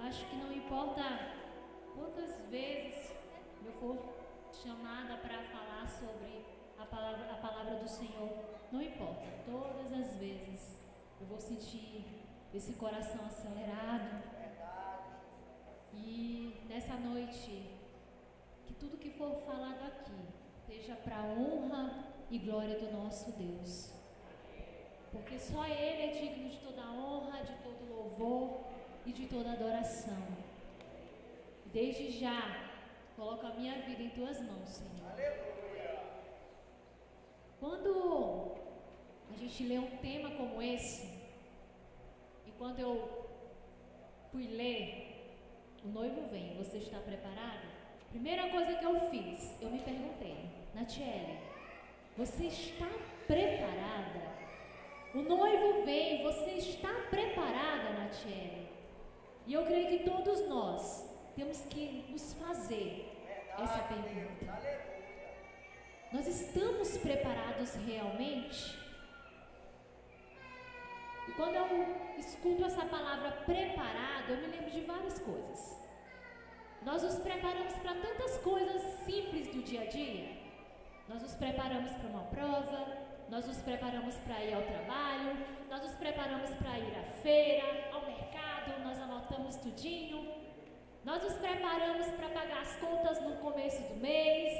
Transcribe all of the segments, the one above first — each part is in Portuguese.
acho que não importa quantas vezes eu for chamada para falar sobre a palavra do Senhor, não importa, todas as vezes eu vou sentir esse coração acelerado. E nessa noite, que tudo que for falado aqui seja para a honra e glória do nosso Deus, porque só Ele é digno de toda honra, de todo louvor e de toda adoração. Desde já, coloco a minha vida em Tuas mãos, Senhor. Aleluia. Quando a gente lê um tema como esse, e quando eu fui ler, o noivo vem, você está preparado? Primeira coisa que eu fiz, eu me perguntei, Natiele, você está preparada? O noivo vem, você está preparada, Natiele? E eu creio que todos nós temos que nos fazer essa pergunta. Nós estamos preparados realmente? E quando eu escuto essa palavra preparado, eu me lembro de várias coisas. Nós nos preparamos para tantas coisas simples do dia a dia. Nós nos preparamos para uma prova, nós nos preparamos para ir ao trabalho, nós nos preparamos para ir à feira, ao mercado, nós anotamos tudinho. Nós nos preparamos para pagar as contas no começo do mês,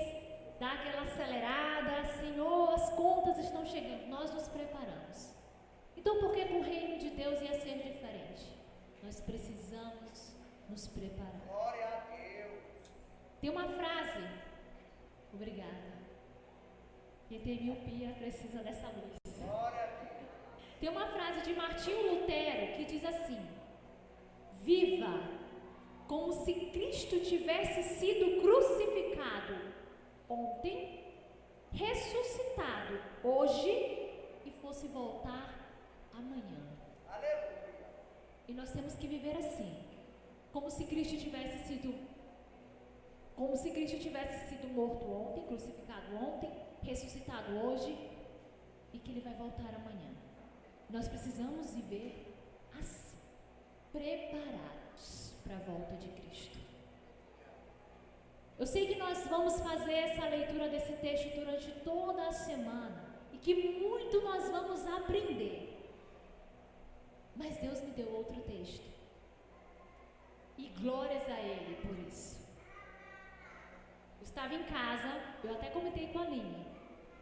dar aquela acelerada, Senhor, as contas estão chegando. Nós nos preparamos. Então, por que com o reino de Deus ia ser diferente? Nós precisamos nos preparar. Glória a Deus. Tem uma frase, obrigada. Quem tem miopia precisa dessa luz. Glória a Deus. Tem uma frase de Martinho Lutero que diz assim: viva como se Cristo tivesse sido crucificado ontem, ressuscitado hoje e fosse voltar amanhã. Aleluia. E nós temos que viver assim, como se Cristo tivesse sido morto ontem, crucificado ontem, ressuscitado hoje e que Ele vai voltar amanhã. Nós precisamos viver assim, preparados para a volta de Cristo. Eu sei que nós vamos fazer essa leitura desse texto durante toda a semana e que muito nós vamos aprender. Mas Deus me deu outro texto. E glórias a Ele por isso. Eu estava em casa, eu até comentei com a Aline.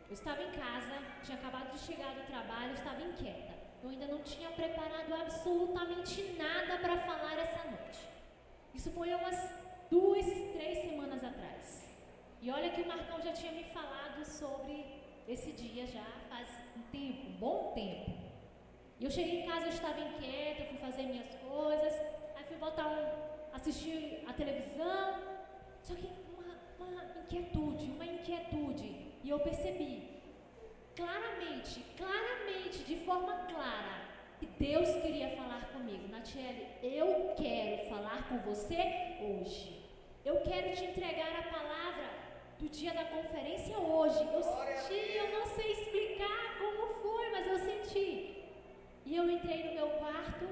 Eu estava em casa, tinha acabado de chegar do trabalho, eu estava inquieta. Eu ainda não tinha preparado absolutamente nada para falar essa noite. Isso foi umas 2, 3 semanas atrás. E olha que o Marcão já tinha me falado sobre esse dia já faz um tempo, um bom tempo. E eu cheguei em casa, eu estava inquieta, fui fazer minhas coisas, aí fui assistir a televisão, só que uma inquietude. E eu percebi claramente, de forma clara, que Deus queria falar comigo. Natiele, eu quero falar com você hoje. Eu quero te entregar a palavra do dia da conferência hoje. Eu senti, eu não sei explicar como foi, mas eu senti. E eu entrei no meu quarto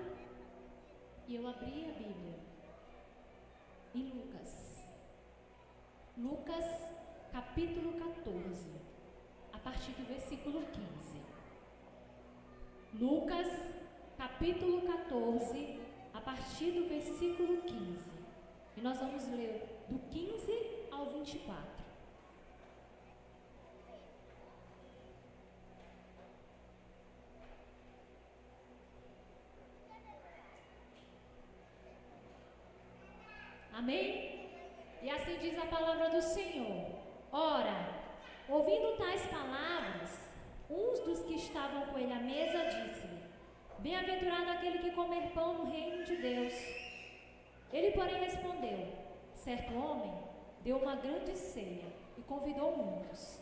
e eu abri a Bíblia em Lucas capítulo 14, a partir do versículo 15. Lucas capítulo 14, a partir do versículo 15. E nós vamos ler do 15 ao 24. Amém? E assim diz a palavra do Senhor. Ora, ouvindo tais palavras, uns dos que estavam com ele à mesa disse-lhe: bem-aventurado aquele que comer pão no reino de Deus. Ele, porém, respondeu: certo homem deu uma grande ceia e convidou muitos.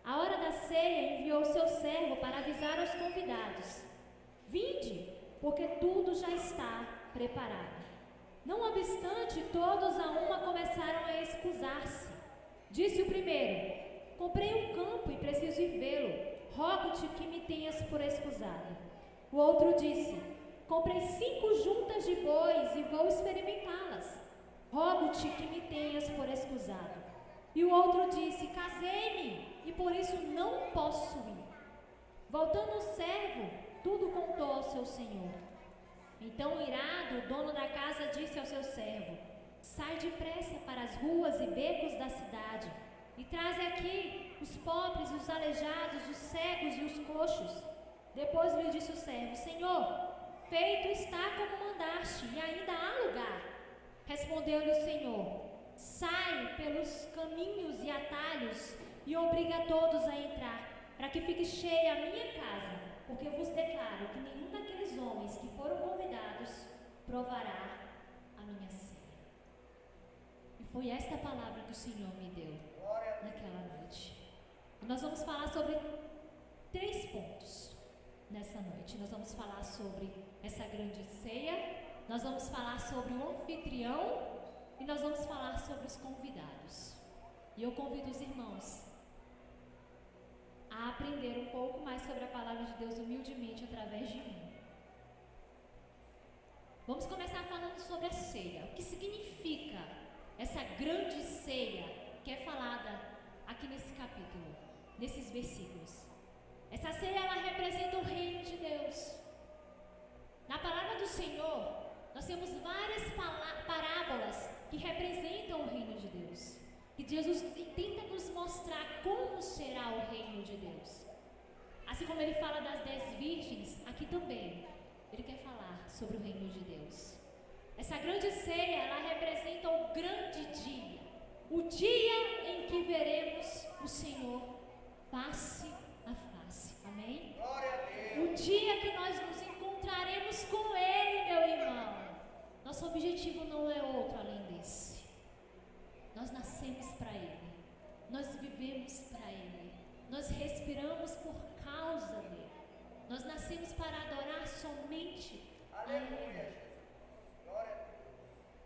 À hora da ceia enviou seu servo para avisar aos convidados: vinde, porque tudo já está preparado. Não obstante, todos a uma começaram a excusar-se. Disse o primeiro: comprei um campo e preciso ir vê-lo. Rogo-te que me tenhas por excusado. O outro disse: comprei 5 juntas de bois e vou experimentá-los. note que me tenhas por escusado. E o outro disse: casei-me, e por isso não posso ir. Voltando o servo, tudo contou ao seu senhor. Então, irado, o dono da casa disse ao seu servo: sai depressa para as ruas e becos da cidade, e traze aqui os pobres, os aleijados, os cegos e os coxos. Depois lhe disse o servo: Senhor, feito está como mandaste, e ainda há lugar. Respondeu-lhe o Senhor: sai pelos caminhos e atalhos, e obriga todos a entrar, para que fique cheia a minha casa, porque vos declaro que nenhum daqueles homens que foram convidados provará a minha ceia. E foi esta palavra que o Senhor me deu naquela noite. E nós vamos falar sobre 3 pontos nessa noite. Nós vamos falar sobre essa grande ceia, nós vamos falar sobre o anfitrião e nós vamos falar sobre os convidados. E eu convido os irmãos a aprender um pouco mais sobre a palavra de Deus humildemente através de mim. Vamos começar falando sobre a ceia. O que significa essa grande ceia que é falada aqui nesse capítulo, nesses versículos? Essa ceia, ela representa o reino de Deus. Na palavra do Senhor, nós temos várias parábolas que representam o reino de Deus. E Jesus tenta nos mostrar como será o reino de Deus. Assim como ele fala das 10 virgens, aqui também ele quer falar sobre o reino de Deus. Essa grande ceia, ela representa o grande dia, o dia em que veremos o Senhor face a face. Amém? Glória a Deus. O dia que nós nos encontraremos com Ele, meu irmão. Nosso objetivo não é outro além desse. Nós nascemos para Ele, nós vivemos para Ele, nós respiramos por causa dEle, nós nascemos para adorar somente a Ele.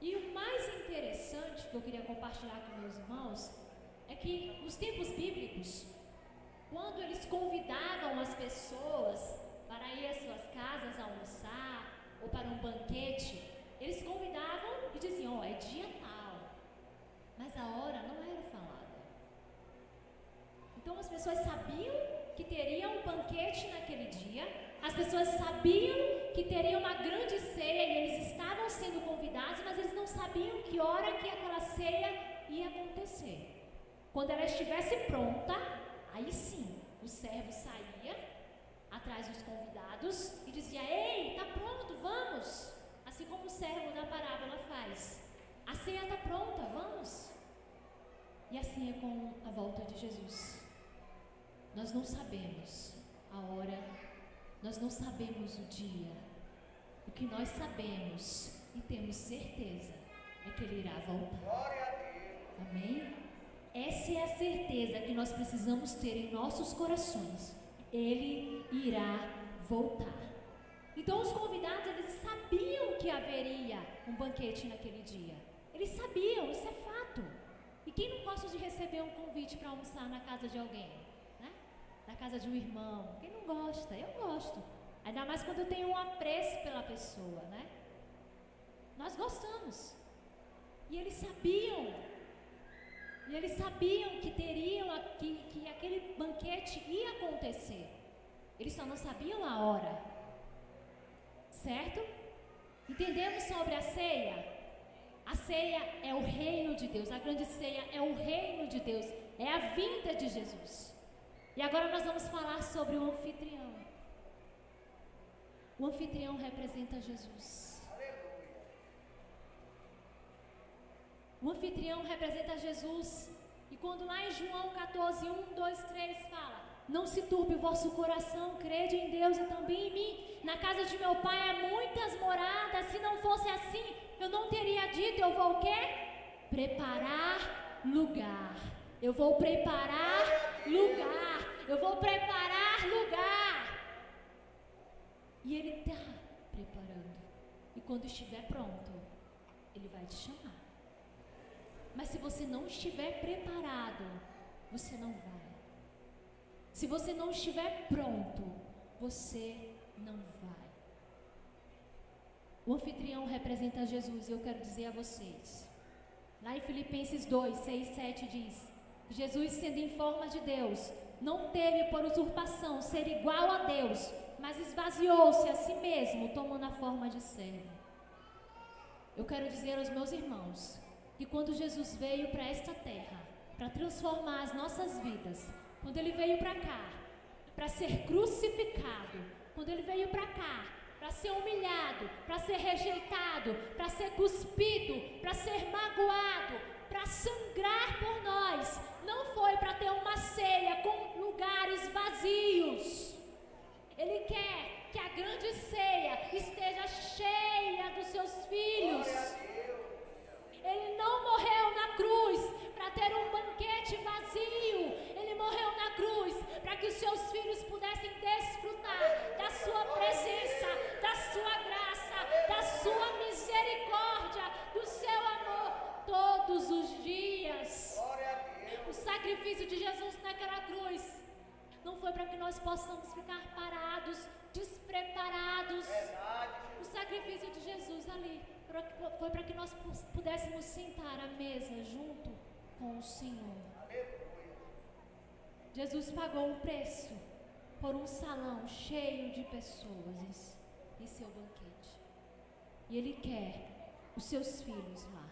E o mais interessante que eu queria compartilhar com meus irmãos é que nos tempos bíblicos, quando eles convidavam as pessoas para ir às suas casas almoçar ou para um banquete, eles convidavam e diziam: é dia tal. Mas a hora não era falada. Então as pessoas sabiam que teria um banquete naquele dia, as pessoas sabiam que teria uma grande ceia e eles estavam sendo convidados, mas eles não sabiam que hora que aquela ceia ia acontecer. Quando ela estivesse pronta, aí sim, o servo saía atrás dos convidados e dizia: ei, está pronto, vamos! Assim como o servo da parábola faz. A ceia está pronta, vamos? E assim é com a volta de Jesus. Nós não sabemos a hora, nós não sabemos o dia. O que nós sabemos e temos certeza é que Ele irá voltar. Glória a Deus. Amém? Essa é a certeza que nós precisamos ter em nossos corações. Ele irá voltar. Então os convidados, eles sabiam que haveria um banquete naquele dia. Eles sabiam, isso é fato. E quem não gosta de receber um convite para almoçar na casa de alguém? Né? Na casa de um irmão. Quem não gosta? Eu gosto. Ainda mais quando eu tenho um apreço pela pessoa, né? Nós gostamos. E eles sabiam. E eles sabiam que teriam que aquele banquete ia acontecer. Eles só não sabiam a hora. Certo? Entendemos sobre a ceia? A ceia é o reino de Deus, a grande ceia é o reino de Deus, é a vinda de Jesus. E agora nós vamos falar sobre o anfitrião. O anfitrião representa Jesus. O anfitrião representa Jesus. E quando lá em João 14, 1, 2, 3 fala: não se turbe o vosso coração, crede em Deus e também em mim. Na casa de meu pai há muitas moradas, se não fosse assim, eu não teria dito. Eu vou o quê? Preparar lugar. Eu vou preparar lugar. Eu vou preparar lugar. E Ele está preparando. E quando estiver pronto, Ele vai te chamar. Mas se você não estiver preparado, você não vai. Se você não estiver pronto, você não vai. O anfitrião representa Jesus e eu quero dizer a vocês Lá em Filipenses 2, 6, 7 diz: Jesus, sendo em forma de Deus, não teve por usurpação ser igual a Deus, mas esvaziou-se a si mesmo, tomando a forma de servo. Eu quero dizer aos meus irmãos que quando Jesus veio para esta terra, para transformar as nossas vidas, quando Ele veio para cá, para ser crucificado, quando Ele veio para cá, para ser humilhado, para ser rejeitado, para ser cuspido, para ser magoado, para sangrar por nós, não foi para ter uma ceia com lugares vazios. Ele quer que a grande ceia esteja cheia dos seus filhos. Ele não morreu na cruz para ter um banquete vazio. Ele morreu na cruz para que os seus filhos pudessem desfrutar da sua presença, da sua graça, da sua misericórdia, do seu amor todos os dias. O sacrifício de Jesus naquela cruz não foi para que nós possamos ficar parados, despreparados. O sacrifício de Jesus ali foi para que nós pudéssemos sentar à mesa junto com o Senhor. Jesus pagou um preço por um salão cheio de pessoas em seu banquete. E Ele quer os seus filhos lá.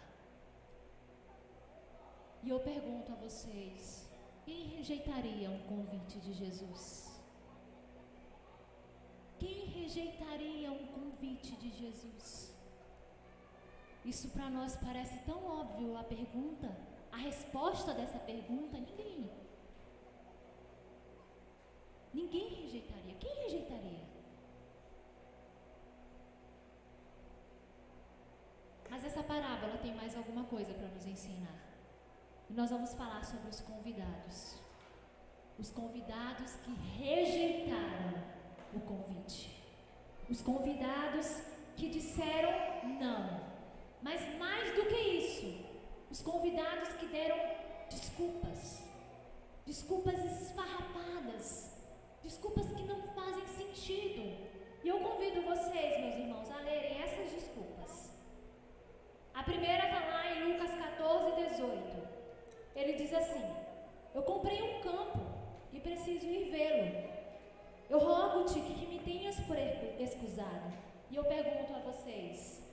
E eu pergunto a vocês: quem rejeitaria um convite de Jesus? Quem rejeitaria um convite de Jesus? Isso para nós parece tão óbvio, a resposta dessa pergunta: ninguém. Ninguém rejeitaria. Quem rejeitaria? Mas essa parábola tem mais alguma coisa para nos ensinar. E nós vamos falar sobre os convidados. Os convidados que rejeitaram o convite. Os convidados que disseram não. Mas mais do que isso, os convidados que deram desculpas. Desculpas esfarrapadas. Desculpas que não fazem sentido. E eu convido vocês, meus irmãos, a lerem essas desculpas. A primeira está lá em Lucas 14, 18. Ele diz assim: eu comprei um campo e preciso ir vê-lo. Eu rogo-te que me tenhas por escusado. E eu pergunto a vocês: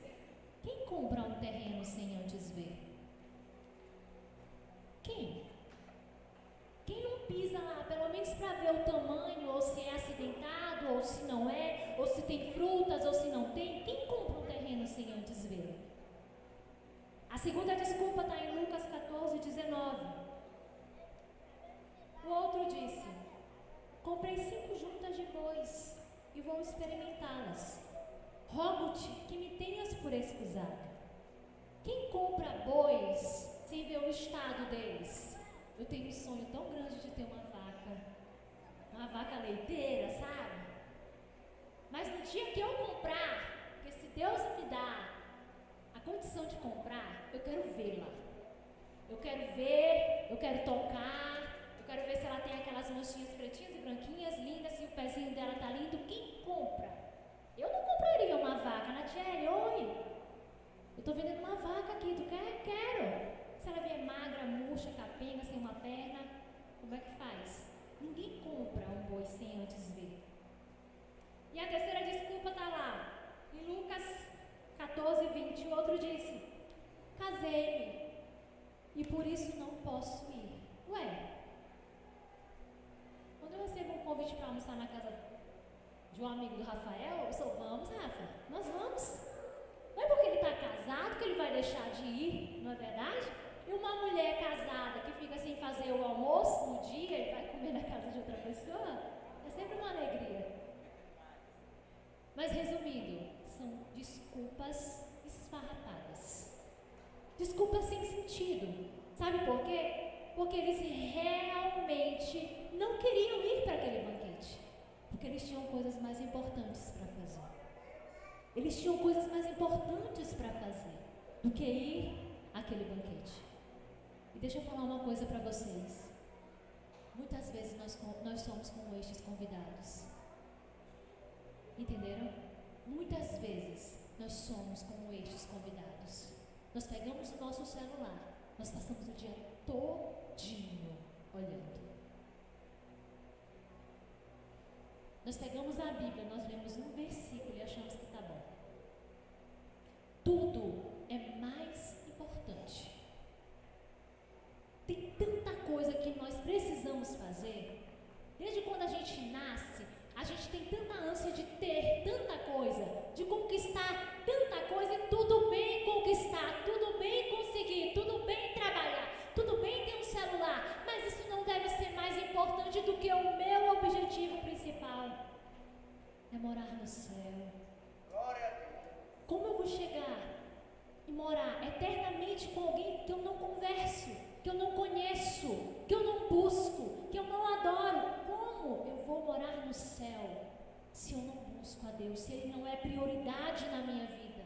quem compra um terreno sem antes ver? Quem? Quem não pisa lá, pelo menos para ver o tamanho, ou se é acidentado, ou se não é, ou se tem frutas, ou se não tem? Quem compra um terreno sem antes ver? A segunda desculpa está em Lucas 14, 19. O outro disse: comprei 5 juntas de bois e vou experimentá-las. Rogo-te que me tenhas por escusado. Quem compra bois sem ver o estado deles? Eu tenho um sonho tão grande de ter uma vaca leiteira, sabe? Mas no dia que eu comprar, porque se Deus me dá a condição de comprar, eu quero vê-la. Eu quero ver, eu quero tocar, eu quero ver se ela tem aquelas manchinhas pretinhas e branquinhas, lindas, se o pezinho dela tá lindo. Quem compra? Eu não compraria uma vaca, Natiele, oi! Eu tô vendendo uma vaca aqui, tu quer? Quero! Se ela vier magra, murcha, capenga, sem uma perna, como é que faz? Ninguém compra um boi sem antes ver. E a terceira desculpa tá lá, em Lucas 14, 20, o outro disse: casei-me e por isso não posso ir. Ué, quando eu recebo um convite para almoçar na casa de um amigo do Rafael, eu sou: vamos, Rafa, nós vamos. Não é porque ele está casado que ele vai deixar de ir, não é verdade? E uma mulher casada que fica sem fazer o almoço no dia e vai comer na casa de outra pessoa, é sempre uma alegria. Mas resumindo, são desculpas esfarrapadas. Desculpas sem sentido. Sabe por quê? Porque eles realmente não queriam ir para aquele banquete. Porque eles tinham coisas mais importantes para fazer. Eles tinham coisas mais importantes para fazer do que ir àquele banquete. E deixa eu falar uma coisa para vocês. Muitas vezes nós somos como estes convidados. Entenderam? Muitas vezes nós somos como estes convidados. Nós pegamos o nosso celular, nós passamos o dia todinho olhando. Nós pegamos a Bíblia, nós lemos um versículo e achamos que está bom. Tudo é mais importante. Tem tanta coisa que nós precisamos fazer. Desde quando a gente nasce, a gente tem tanta ânsia de ter tanta coisa, de conquistar tanta coisa, e tudo bem conquistar, tudo bem conseguir, tudo bem trabalhar, tudo bem ter um celular, mas isso não deve ser mais importante do que o meu objetivo principal, é morar no céu. Glória a Deus. Como eu vou chegar e morar eternamente com alguém que eu não converso, que eu não conheço, que eu não busco, que eu não adoro? Como eu vou morar no céu se eu não busco a Deus, se Ele não é prioridade na minha vida?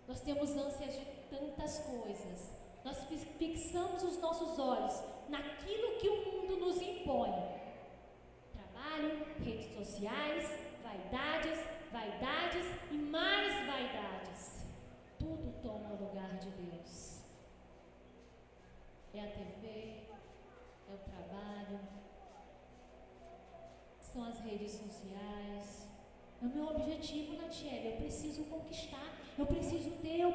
Nós temos ânsias de tantas coisas, nós fixamos os nossos olhos naquilo que o mundo nos impõe: trabalho, redes sociais, vaidades e mais vaidades. Tudo toma o lugar de Deus. É a TV, é o trabalho, são as redes sociais. É o meu objetivo, Natiele. Eu preciso conquistar, eu preciso ter, eu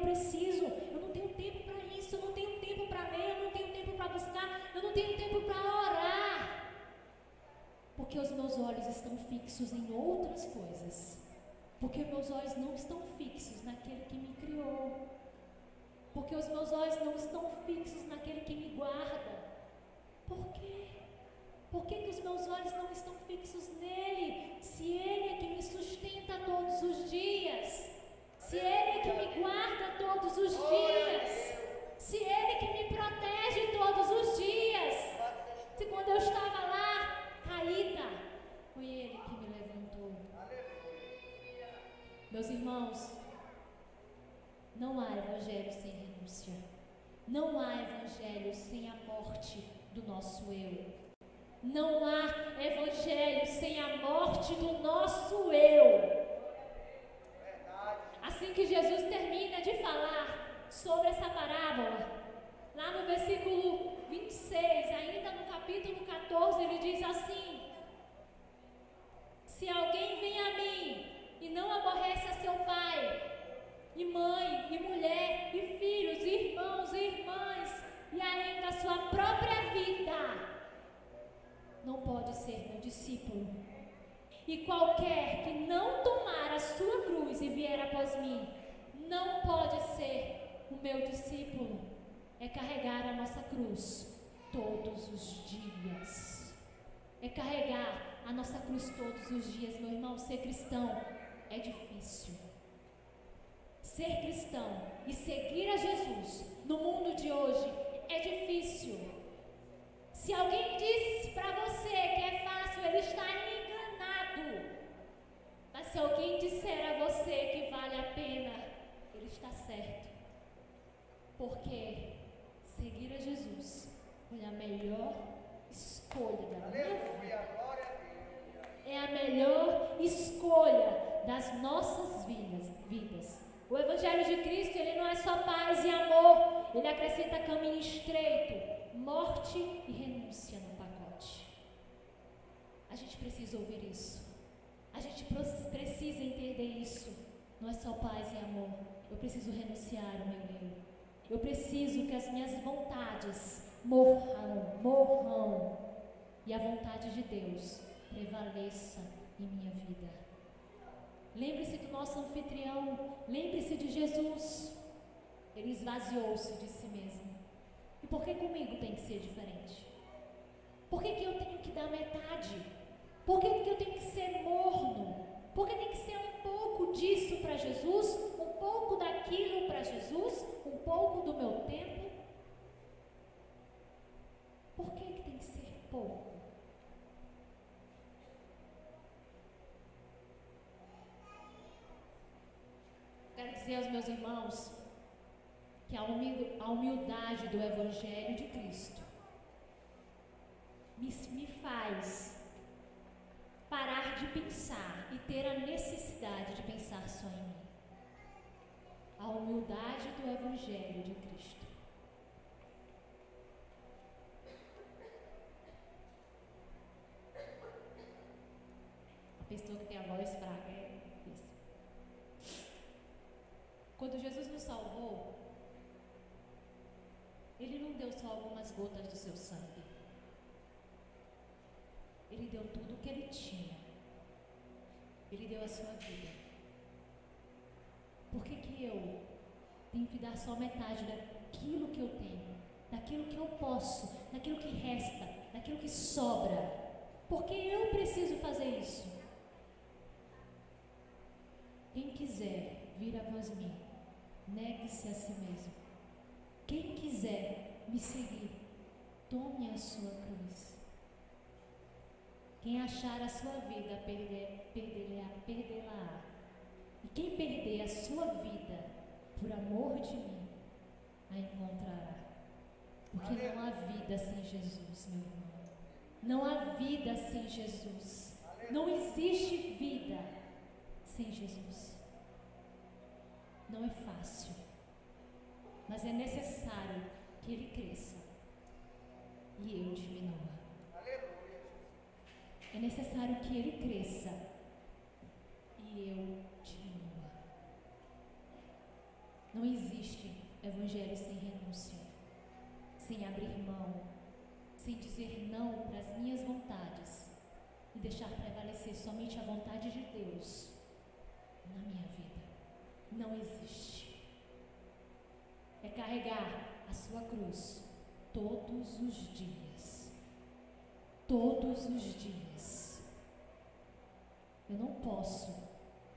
não tenho tempo para isso, eu não tenho tempo para ler, eu não tenho tempo para buscar, eu não tenho tempo para orar. Porque os meus olhos estão fixos em outras coisas. Porque meus olhos não estão fixos naquele que me criou. Porque os meus olhos não estão fixos naquele que me guarda. Por quê? Por que os meus olhos não estão fixos nele? Se Ele é que me sustenta todos os dias. Se Ele é que me guarda todos os dias. Se Ele é que me protege todos os dias. Se quando eu estava lá, caída, foi Ele que me levantou. Meus irmãos, não há evangelho sem renúncia. Não há evangelho sem a morte do nosso eu. Não há evangelho sem a morte do nosso eu. Assim que Jesus termina de falar sobre essa parábola, lá no versículo 26, ainda no capítulo 14, ele diz assim: se alguém vem a mim e não aborrece a seu pai, e mãe, e mulher, e filhos, e irmãos, e irmãs, e ainda a sua própria vida, não pode ser meu discípulo. E qualquer que não tomar a sua cruz e vier após mim, não pode ser o meu discípulo. É carregar a nossa cruz todos os dias. É carregar a nossa cruz todos os dias, meu irmão. Ser cristão é difícil. Ser cristão e seguir a Jesus no mundo de hoje é difícil. Se alguém disse para você que é fácil, ele está enganado. Mas se alguém disser a você que vale a pena, ele está certo. Porque seguir a Jesus foi a melhor escolha da minha vida. É a melhor escolha das nossas vidas. O Evangelho de Cristo, ele não é só paz e amor, ele acrescenta caminho estreito, morte e renúncia no pacote. A gente precisa ouvir isso. A gente precisa entender isso. Não é só paz e amor. Eu preciso renunciar ao meu eu. Eu preciso que as minhas vontades morram e a vontade de Deus prevaleça em minha vida. Lembre-se do nosso anfitrião, lembre-se de Jesus. Ele esvaziou-se de si mesmo. E por que comigo tem que ser diferente? Por que eu tenho que dar metade? Por que eu tenho que ser morno? Por que tem que ser um pouco disso para Jesus, um pouco daquilo para Jesus, um pouco do meu tempo? Por que tem que ser pouco? Quero dizer aos meus irmãos que a humildade do Evangelho de Cristo me faz parar de pensar e ter a necessidade de pensar só em mim. A humildade humildade do Evangelho de Cristo. A pessoa que tem a voz fraca é isso. Quando Jesus nos salvou, Ele não deu só algumas gotas do seu sangue. Ele deu tudo o que Ele tinha. Ele deu a sua vida. Por que eu tenho que dar só metade daquilo que eu tenho, daquilo que eu posso, daquilo que resta, daquilo que sobra? Por que eu preciso fazer isso? Quem quiser vir após mim, negue-se a si mesmo. Quem quiser me seguir, tome a sua cruz. Quem achar a sua vida, perdê-la-á. E quem perder a sua vida, por amor de mim, a encontrará. Porque não há vida sem Jesus, meu irmão. Não há vida sem Jesus. Não existe vida sem Jesus. Não é fácil, mas é necessário que Ele cresça e eu diminua. É necessário que Ele cresça e eu diminua. Não existe evangelho sem renúncia, sem abrir mão, sem dizer não para as minhas vontades e deixar prevalecer somente a vontade de Deus na minha vida. Não existe. É carregar a sua cruz todos os dias. Todos os dias. Eu não posso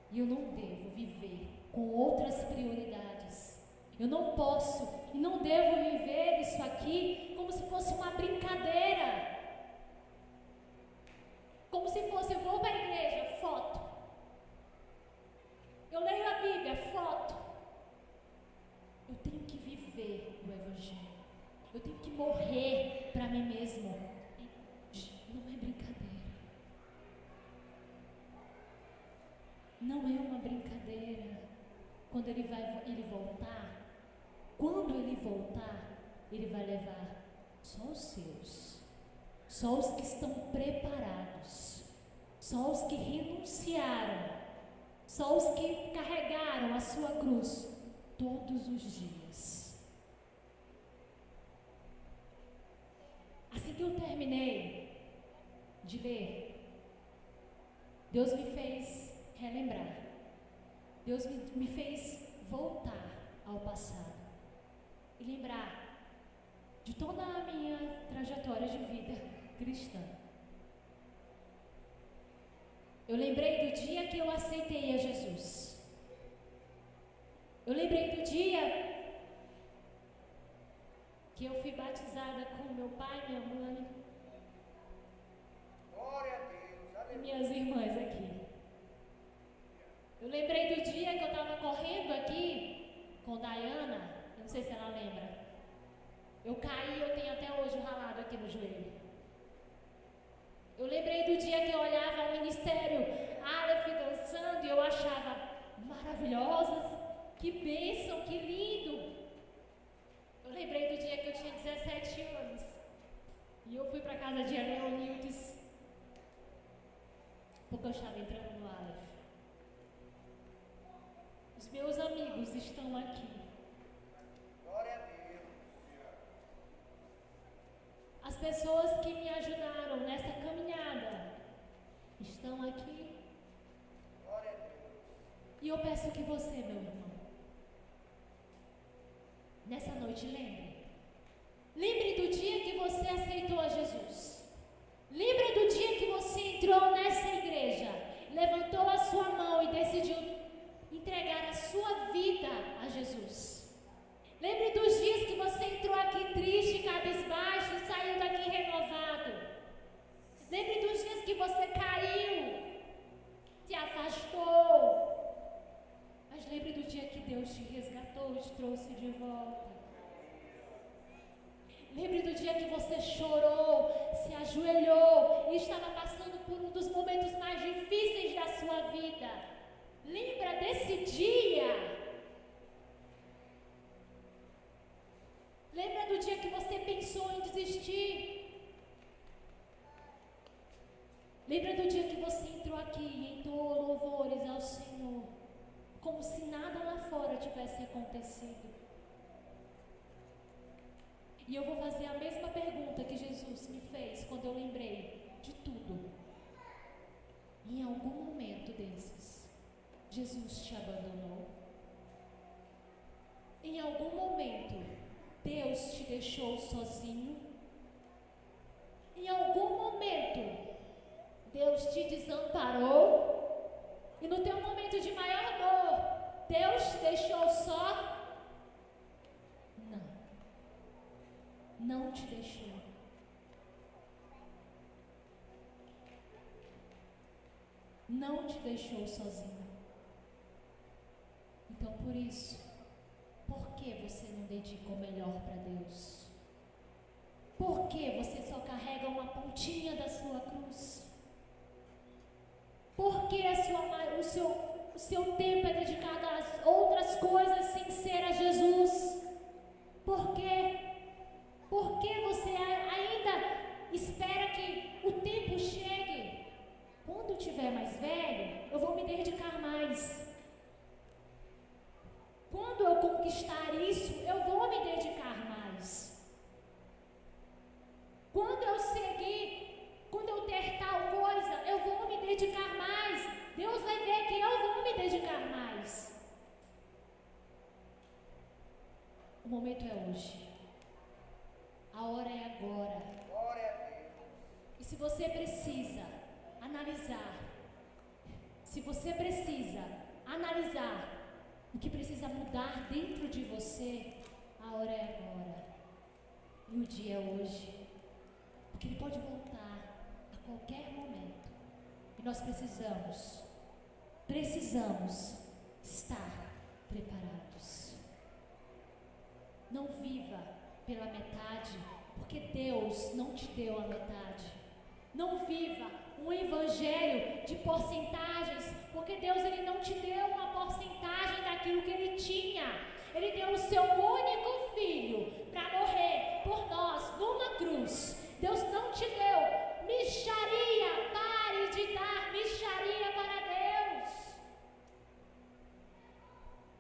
e eu não devo viver com outras prioridades. Eu não posso e não devo viver isso aqui como se fosse uma brincadeira. Como se fosse, eu vou para a igreja, foto. Eu leio a Bíblia, foto. Eu tenho que viver o Evangelho. Eu tenho que morrer para mim mesmo. Não é brincadeira. Não é uma brincadeira. Quando ele voltar, ele vai levar só os seus. Só os que estão preparados. Só os que renunciaram. Só os que carregaram a sua cruz todos os dias. Assim que eu terminei de ler, Deus me fez relembrar. Deus me fez voltar ao passado e lembrar de toda a minha trajetória de vida cristã. Eu lembrei do dia que eu aceitei a Jesus. Eu lembrei do dia que eu fui batizada com meu pai, minha mãe, Glória a Deus, e minhas irmãs aqui. Eu lembrei do dia que eu estava correndo aqui com Dayana, eu não sei se ela lembra. Eu caí, eu tenho até hoje um ralado aqui no joelho. Eu lembrei do dia que eu olhava o ministério Aleph dançando e eu achava maravilhosas, que bênção, que lindo. Eu lembrei do dia que eu tinha 17 anos e eu fui para a casa de Leonildes porque eu estava entrando no Aleph. Os meus amigos estão aqui. glória a Deus. As pessoas que me ajudaram nessa caminhada estão aqui. Glória a Deus. E eu peço que você, meu irmão, nessa noite lembre. Lembre do dia que você aceitou a Jesus. Lembre do dia que você entrou nessa igreja, levantou a sua mão e decidiu entregar a sua vida a Jesus. Lembre dos dias que você entrou aqui triste, cabisbaixo e saiu daqui renovado. Lembre dos dias que você caiu, se afastou. Mas lembre do dia que Deus te resgatou e te trouxe de volta. Lembre do dia que você chorou, se ajoelhou e estava passando por um dos momentos mais difíceis da sua vida. Lembra desse dia? aqui e entoou louvores ao Senhor, como se nada lá fora tivesse acontecido. E eu vou fazer a mesma pergunta que Jesus me fez quando eu lembrei de tudo. Em algum momento desses, Jesus te abandonou? Em algum momento, Deus te deixou sozinho? Em algum momento, Deus te desamparou? E no teu momento de maior dor, Deus te deixou só? Não te deixou. Não te deixou sozinho. Então, por isso, por que você não dedica o melhor para Deus? Por que você só carrega uma pontinha da sua cruz? Por que o seu tempo é dedicado às outras coisas sem ser a Jesus? Por quê? Por que você ainda espera que o tempo chegue? Quando eu tiver mais velho, eu vou me dedicar mais. Quando eu conquistar isso, eu vou me dedicar mais. Quando eu ter tal coisa, eu vou me dedicar mais. Deus vai ver que eu vou me dedicar mais. O momento é hoje. A hora é agora. Glória a Deus. E se você precisa analisar o que precisa mudar dentro de você, a hora é agora. E o dia é hoje. Porque ele pode voltar a qualquer momento. E nós precisamos estar preparados. Não viva pela metade, porque Deus não te deu a metade. Não viva um evangelho de porcentagens, porque Deus ele não te deu uma porcentagem daquilo que ele tinha. Ele deu o seu único filho para morrer por nós numa cruz. Deus não te deu mixaria. Pare de dar mixaria para Deus.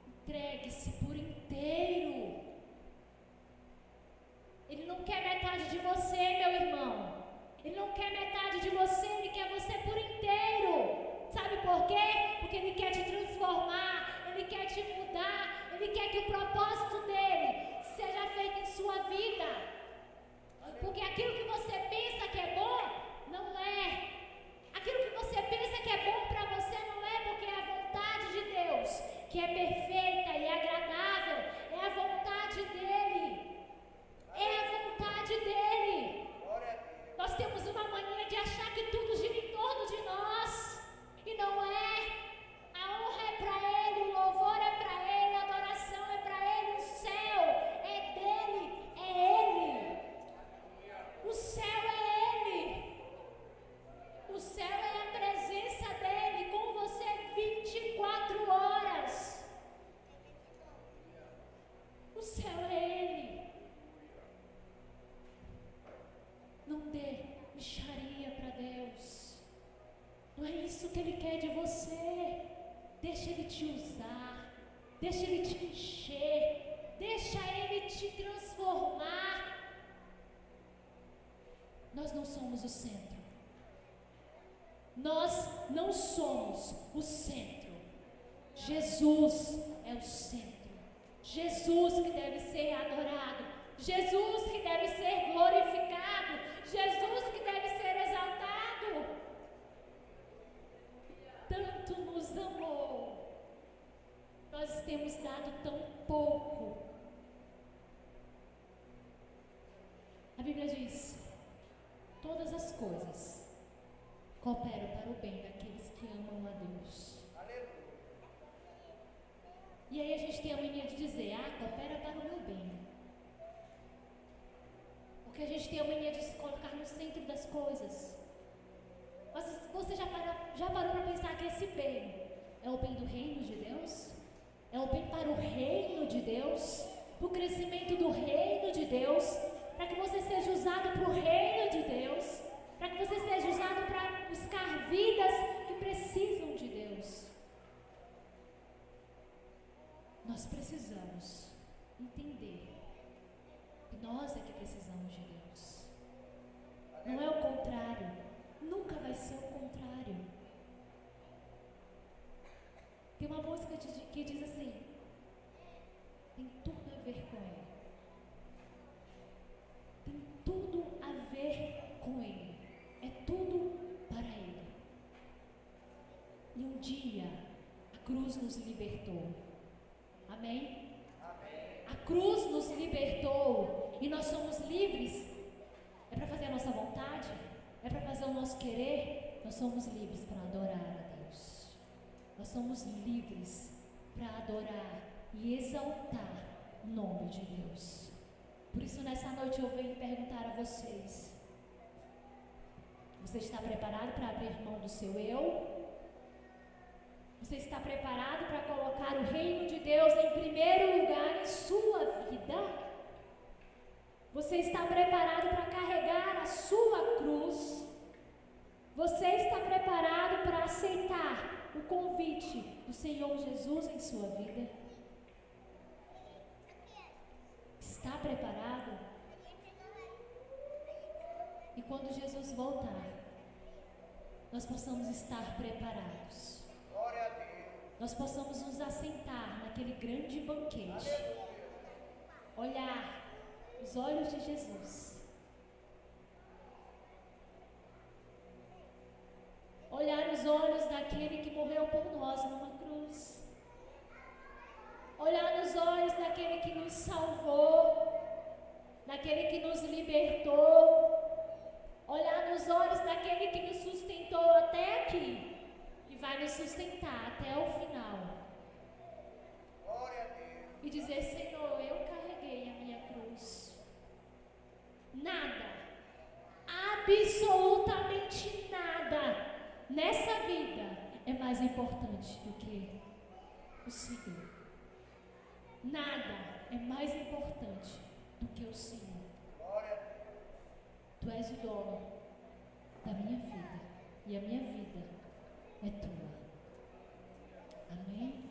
Entregue-se por inteiro. Ele não quer metade de você, meu irmão. Ele não quer metade de você, ele quer você por inteiro. Sabe por quê? Porque ele quer te transformar, ele quer te mudar, ele quer que o propósito dele seja feito em sua vida. Porque aquilo que você pensa que é bom, não é. Aquilo que você pensa que é bom para você não é, porque é a vontade de Deus, que é perfeita e agradável, é a vontade dele. É a vontade dele. Glória a Deus. Nós temos uma mania de achar que tudo gira em torno de nós. E não é. A honra é para ele, o louvor é para ele, a adoração é para ele, o céu é dele, é ele. O céu é ele. O céu é a presença dele com você 24 horas. O céu é ele. Não dê mixaria para Deus. Não é isso que ele quer de você. Deixa ele te usar. Deixa ele te encher. Deixa ele te transformar. Nós não somos o centro. Nós não somos o centro. Jesus é o centro. Jesus que deve ser adorado. Jesus que deve ser glorificado. Jesus que deve ser exaltado. Tanto nos amou. Nós temos dado tão pouco. A Bíblia diz: todas as coisas cooperam para o bem daqueles que amam a Deus. Aleluia. E aí a gente tem a mania de dizer: coopera para o meu bem. Porque a gente tem a mania de se colocar no centro das coisas. Mas você já parou para pensar que esse bem é o bem do reino de Deus? É o bem para o reino de Deus? Para o crescimento do reino de Deus? Para que você seja usado para o reino de Deus? Para que você seja usado para buscar vidas que precisam precisamos entender que nós é que precisamos de Deus. Não é o contrário. Nunca vai ser o contrário. Tem uma música que diz assim: tem tudo a ver com Ele. Tem tudo a ver com Ele. É tudo para Ele. E um dia a cruz nos libertou. Amém? Amém. A cruz nos libertou e nós somos livres. É para fazer a nossa vontade? É para fazer o nosso querer? Nós somos livres para adorar a Deus. Nós somos livres para adorar e exaltar o nome de Deus. Por isso, nessa noite eu venho perguntar a vocês: você está preparado para abrir mão do seu eu? Você está preparado para colocar o reino de Deus em primeiro lugar em sua vida? Você está preparado para carregar a sua cruz? Você está preparado para aceitar o convite do Senhor Jesus em sua vida? Está preparado? E quando Jesus voltar, nós possamos estar preparados. Glória a Deus. Nós possamos nos assentar naquele grande banquete. Olhar os olhos de Jesus. Olhar os olhos daquele que morreu por nós numa cruz. Olhar nos olhos daquele que nos salvou, daquele que nos libertou. Olhar nos olhos daquele que nos sustentou até aqui e vai nos sustentar até o final. Glória a Deus. E dizer: Senhor, eu carreguei a minha cruz. Nada, absolutamente nada nessa vida é mais importante do que o Senhor. Nada é mais importante do que o Senhor. Glória a Deus. Tu és o dono da minha vida e a minha vida é tua. Amém?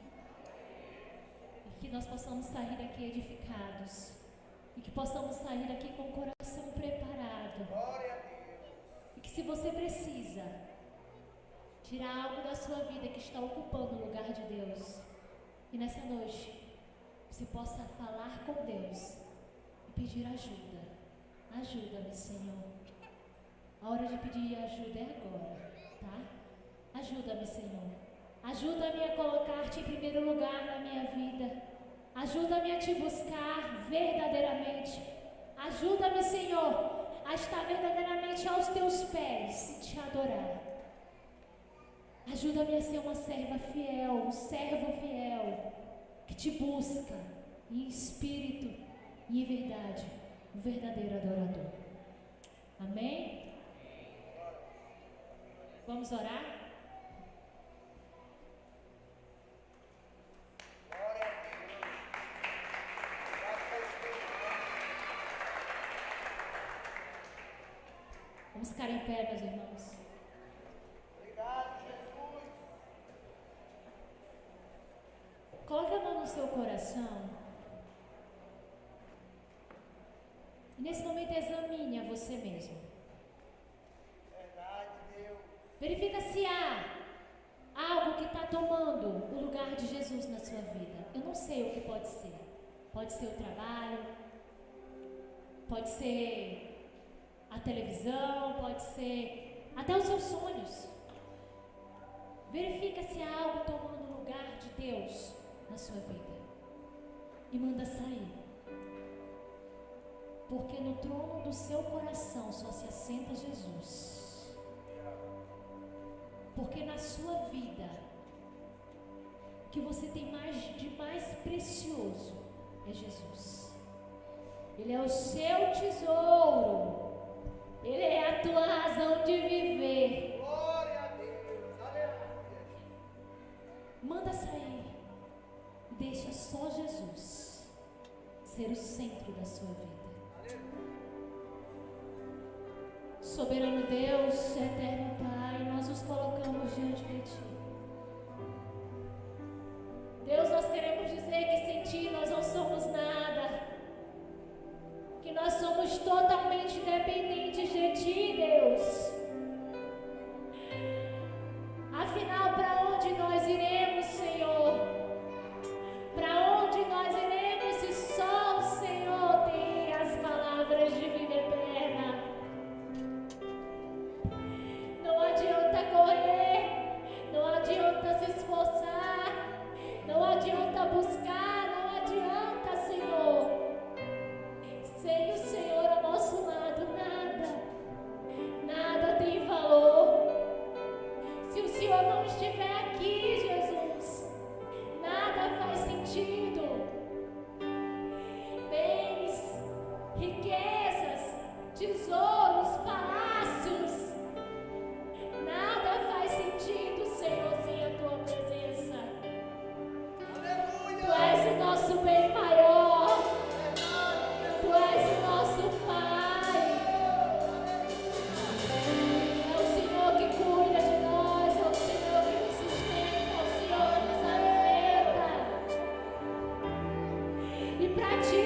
E que nós possamos sair daqui edificados e que possamos sair daqui com o coração preparado. Glória a Deus. E que se você precisa tirar algo da sua vida que está ocupando o lugar de Deus, e nessa noite você possa falar com Deus e pedir ajuda. Ajuda-me, Senhor. A hora de pedir ajuda é agora, tá? Ajuda-me, Senhor. Ajuda-me a colocar-te em primeiro lugar na minha vida. Ajuda-me a te buscar verdadeiramente. Ajuda-me, Senhor, a estar verdadeiramente aos teus pés e te adorar. Ajuda-me a ser uma serva fiel, um servo fiel, que te busca em espírito e em verdade, um verdadeiro adorador. Amém? Vamos orar? Glória a Deus. Graças a Deus. Vamos ficar em pé, meus irmãos. Obrigado, Jesus. Coloque a mão no seu coração. E nesse momento examine a você mesmo. Verdade, Deus. Verifica se há algo que está tomando o lugar de Jesus na sua vida. Eu não sei o que pode ser. Pode ser o trabalho, pode ser a televisão, pode ser até os seus sonhos. Verifica se há algo tomando o lugar de Deus na sua vida. E manda sair. Porque no trono do seu coração só se assenta Jesus. Porque na sua vida, o que você tem de mais precioso é Jesus. Ele é o seu tesouro. Ele é a tua razão de viver. Glória a Deus. Aleluia. Manda sair. E deixa só Jesus ser o centro da sua vida. Soberano Deus, eterno Pai, nós nos colocamos diante de Ti. Deus, nós queremos dizer que sem Ti nós não somos dependentes de Ti, Deus. Afinal, para onde nós iremos, Senhor? Para onde nós iremos se só o Senhor tem as palavras de vida eterna? Não adianta correr, não adianta se esforçar, não adianta buscar, não adianta, Senhor. Sem o Senhor ao nosso lado, nada tem valor. Se o Senhor não estiver aqui, Jesus, nada faz sentido. Bens, riquezas, tesouros, palácios, nada faz sentido, Senhor, sem a Tua presença. Tu és o nosso bem maior. Tu és o nosso Pai. É o Senhor que cuida de nós, é o Senhor que nos sustenta, é o Senhor que nos alimenta. E para Ti,